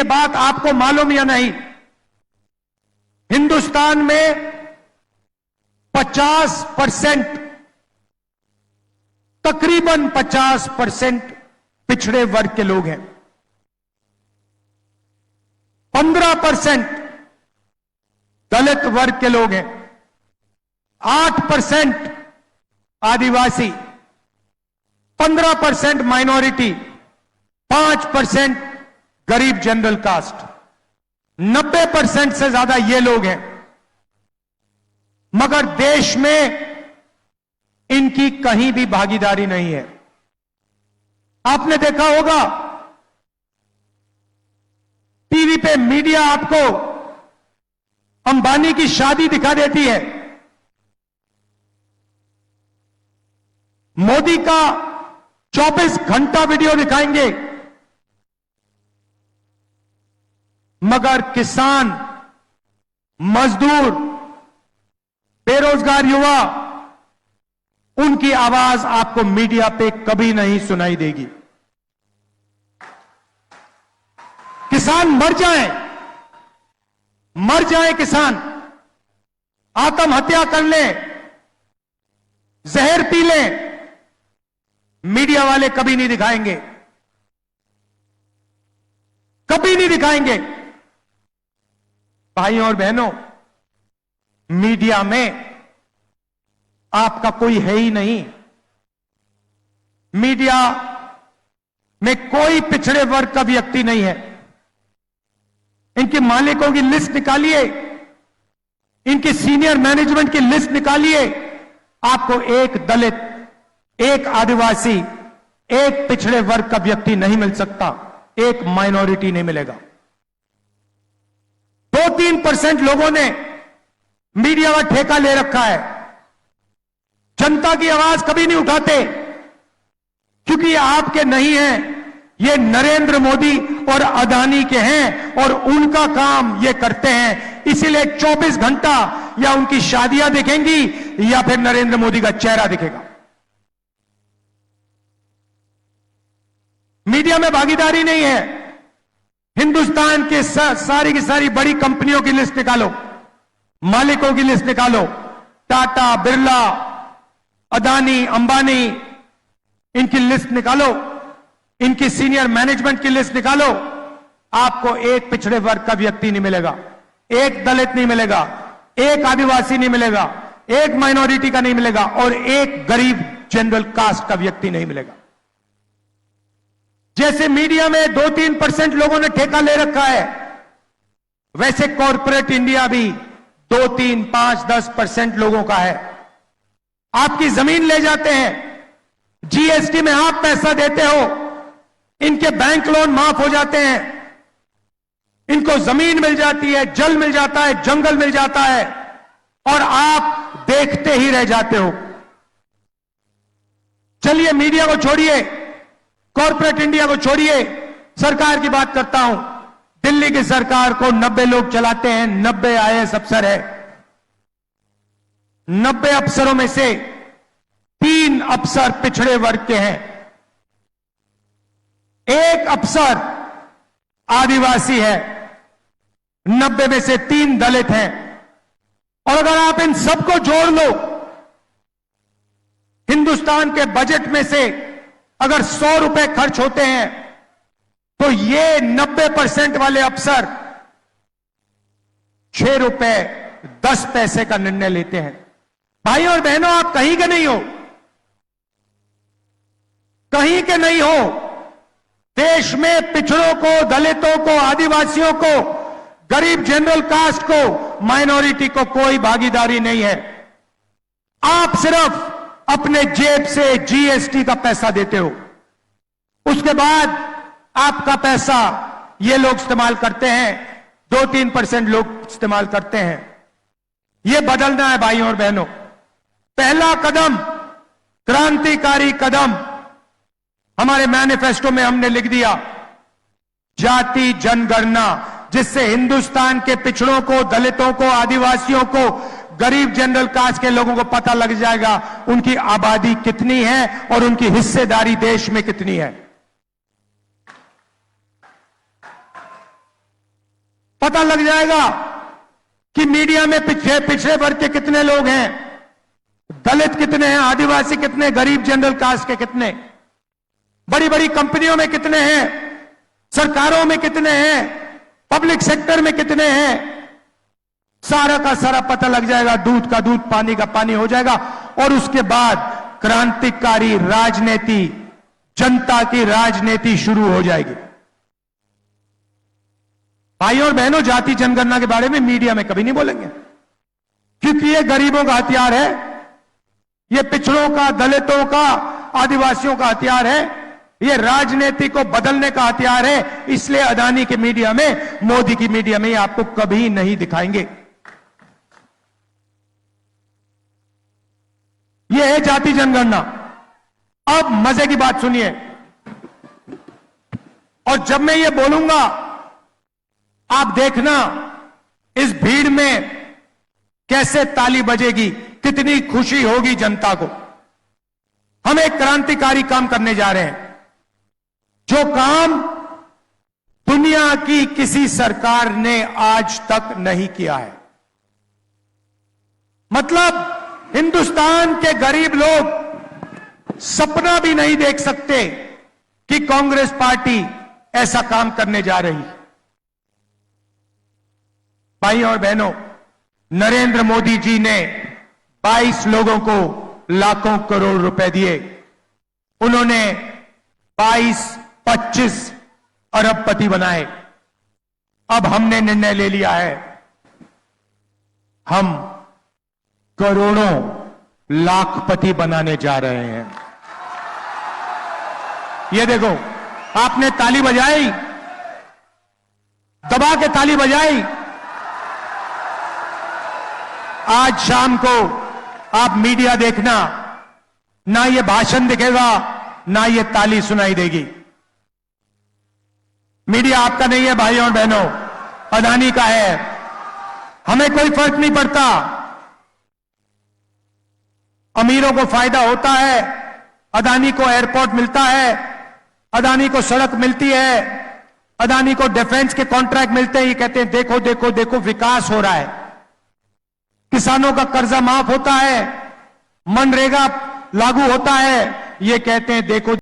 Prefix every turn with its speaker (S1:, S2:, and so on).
S1: ये बात आपको मालूम या नहीं, हिंदुस्तान में 50%, तकरीबन 50% पिछड़े वर्ग के लोग हैं। 15% दलित वर्ग के लोग हैं। 8% आदिवासी, 15% माइनॉरिटी, 5% गरीब जनरल कास्ट, 90% से ज्यादा ये लोग हैं। मगर देश में इनकी कहीं भी भागीदारी नहीं है। आपने देखा होगा टीवी पे मीडिया आपको अंबानी की शादी दिखा देती है, मोदी का 24 घंटा वीडियो दिखाएंगे, मगर किसान, मजदूर, बेरोजगार युवा, उनकी आवाज आपको मीडिया पे कभी नहीं सुनाई देगी। किसान मर जाए किसान, आत्महत्या कर ले, जहर पी ले, मीडिया वाले कभी नहीं दिखाएंगे, कभी नहीं दिखाएंगे। भाइयों और बहनों, मीडिया में आपका कोई है ही नहीं। मीडिया में कोई पिछड़े वर्ग का व्यक्ति नहीं है। इनके मालिकों की लिस्ट निकालिए, इनकी सीनियर मैनेजमेंट की लिस्ट निकालिए, आपको एक दलित, एक आदिवासी, एक पिछड़े वर्ग का व्यक्ति नहीं मिल सकता, एक माइनॉरिटी नहीं मिलेगा। 2-3% लोगों ने मीडिया का ठेका ले रखा है। जनता की आवाज कभी नहीं उठाते, क्योंकि ये आपके नहीं हैं, ये नरेंद्र मोदी और अदानी के हैं और उनका काम ये करते हैं। इसीलिए 24 घंटा या उनकी शादियां दिखेंगी या फिर नरेंद्र मोदी का चेहरा दिखेगा। मीडिया में भागीदारी नहीं है। हिंदुस्तान के सारी की सारी बड़ी कंपनियों की लिस्ट निकालो, मालिकों की लिस्ट निकालो, टाटा, बिरला, अदानी, अंबानी, इनकी लिस्ट निकालो, इनकी सीनियर मैनेजमेंट की लिस्ट निकालो, आपको एक पिछड़े वर्ग का व्यक्ति नहीं मिलेगा, एक दलित नहीं मिलेगा, एक आदिवासी नहीं मिलेगा, एक माइनॉरिटी का नहीं मिलेगा और एक गरीब जनरल कास्ट का व्यक्ति नहीं मिलेगा। जैसे मीडिया में 2-3% लोगों ने ठेका ले रखा है, वैसे कॉर्पोरेट इंडिया भी 2-3, 5, 10% लोगों का है। आपकी जमीन ले जाते हैं, जीएसटी में आप पैसा देते हो, इनके बैंक लोन माफ हो जाते हैं, इनको जमीन मिल जाती है, जल मिल जाता है, जंगल मिल जाता है और आप देखते ही रह जाते हो। चलिए मीडिया को छोड़िए, कॉर्पोरेट इंडिया को छोड़िए, सरकार की बात करता हूं। दिल्ली की सरकार को 90 लोग चलाते हैं, 90 आईएएस अफसर है। 90 अफसरों में से 3 अफसर पिछड़े वर्ग के हैं, एक अफसर आदिवासी है, 90 में से 3 दलित हैं। और अगर आप इन सबको जोड़ लो, हिंदुस्तान के बजट में से अगर 100 रुपए खर्च होते हैं तो ये 90% वाले अफसर 6 रुपए 10 पैसे का निर्णय लेते हैं। भाइयों और बहनों, आप कहीं के नहीं हो, कहीं के नहीं हो। देश में पिछड़ों को, दलितों को, आदिवासियों को, गरीब जनरल कास्ट को, माइनॉरिटी को कोई भागीदारी नहीं है। आप सिर्फ अपने जेब से जीएसटी का पैसा देते हो, उसके बाद आपका पैसा ये लोग इस्तेमाल करते हैं, 2-3% लोग इस्तेमाल करते हैं। ये बदलना है भाइयों और बहनों। पहला कदम, क्रांतिकारी कदम हमारे मैनिफेस्टो में हमने लिख दिया, जाति जनगणना, जिससे हिंदुस्तान के पिछड़ों को, दलितों को, आदिवासियों को, गरीब जनरल कास्ट के लोगों को पता लग जाएगा उनकी आबादी कितनी है और उनकी हिस्सेदारी देश में कितनी है। पता लग जाएगा कि मीडिया में पिछड़े वर्ग के कितने लोग हैं, दलित कितने हैं, आदिवासी कितने, गरीब जनरल कास्ट के कितने, बड़ी बड़ी कंपनियों में कितने हैं, सरकारों में कितने हैं, पब्लिक सेक्टर में कितने हैं, सारा का सारा पता लग जाएगा। दूध का दूध, पानी का पानी हो जाएगा। और उसके बाद क्रांतिकारी राजनीति, जनता की राजनीति शुरू हो जाएगी। भाइयों और बहनों, जाति जनगणना के बारे में मीडिया में कभी नहीं बोलेंगे, क्योंकि ये गरीबों का हथियार है, ये पिछड़ों का, दलितों का, आदिवासियों का हथियार है, ये राजनीति को बदलने का हथियार है। इसलिए अदानी की मीडिया में, मोदी की मीडिया में आपको कभी नहीं दिखाएंगे। ये है जाति जनगणना। अब मजे की बात सुनिए, और जब मैं ये बोलूंगा आप देखना इस भीड़ में कैसे ताली बजेगी, कितनी खुशी होगी जनता को। हम एक क्रांतिकारी काम करने जा रहे हैं, जो काम दुनिया की किसी सरकार ने आज तक नहीं किया है। मतलब हिंदुस्तान के गरीब लोग सपना भी नहीं देख सकते कि कांग्रेस पार्टी ऐसा काम करने जा रही है। भाइयों और बहनों, नरेंद्र मोदी जी ने 22 लोगों को लाखों करोड़ रुपए दिए। उन्होंने 22-25 अरबपति बनाए। अब हमने निर्णय ले लिया है, हम करोड़ों लाखपति बनाने जा रहे हैं। ये देखो, आपने ताली बजाई, दबा के ताली बजाई। आज शाम को आप मीडिया देखना, ना ये भाषण दिखेगा, ना ये ताली सुनाई देगी। मीडिया आपका नहीं है भाइयों और बहनों, अदानी का है। हमें कोई फर्क नहीं पड़ता। अमीरों को फायदा होता है, अदानी को एयरपोर्ट मिलता है, अदानी को सड़क मिलती है, अदानी को डिफेंस के कॉन्ट्रैक्ट मिलते हैं। ये कहते हैं देखो देखो देखो विकास हो रहा है, किसानों का कर्जा माफ होता है, मनरेगा लागू होता है। ये कहते हैं देखो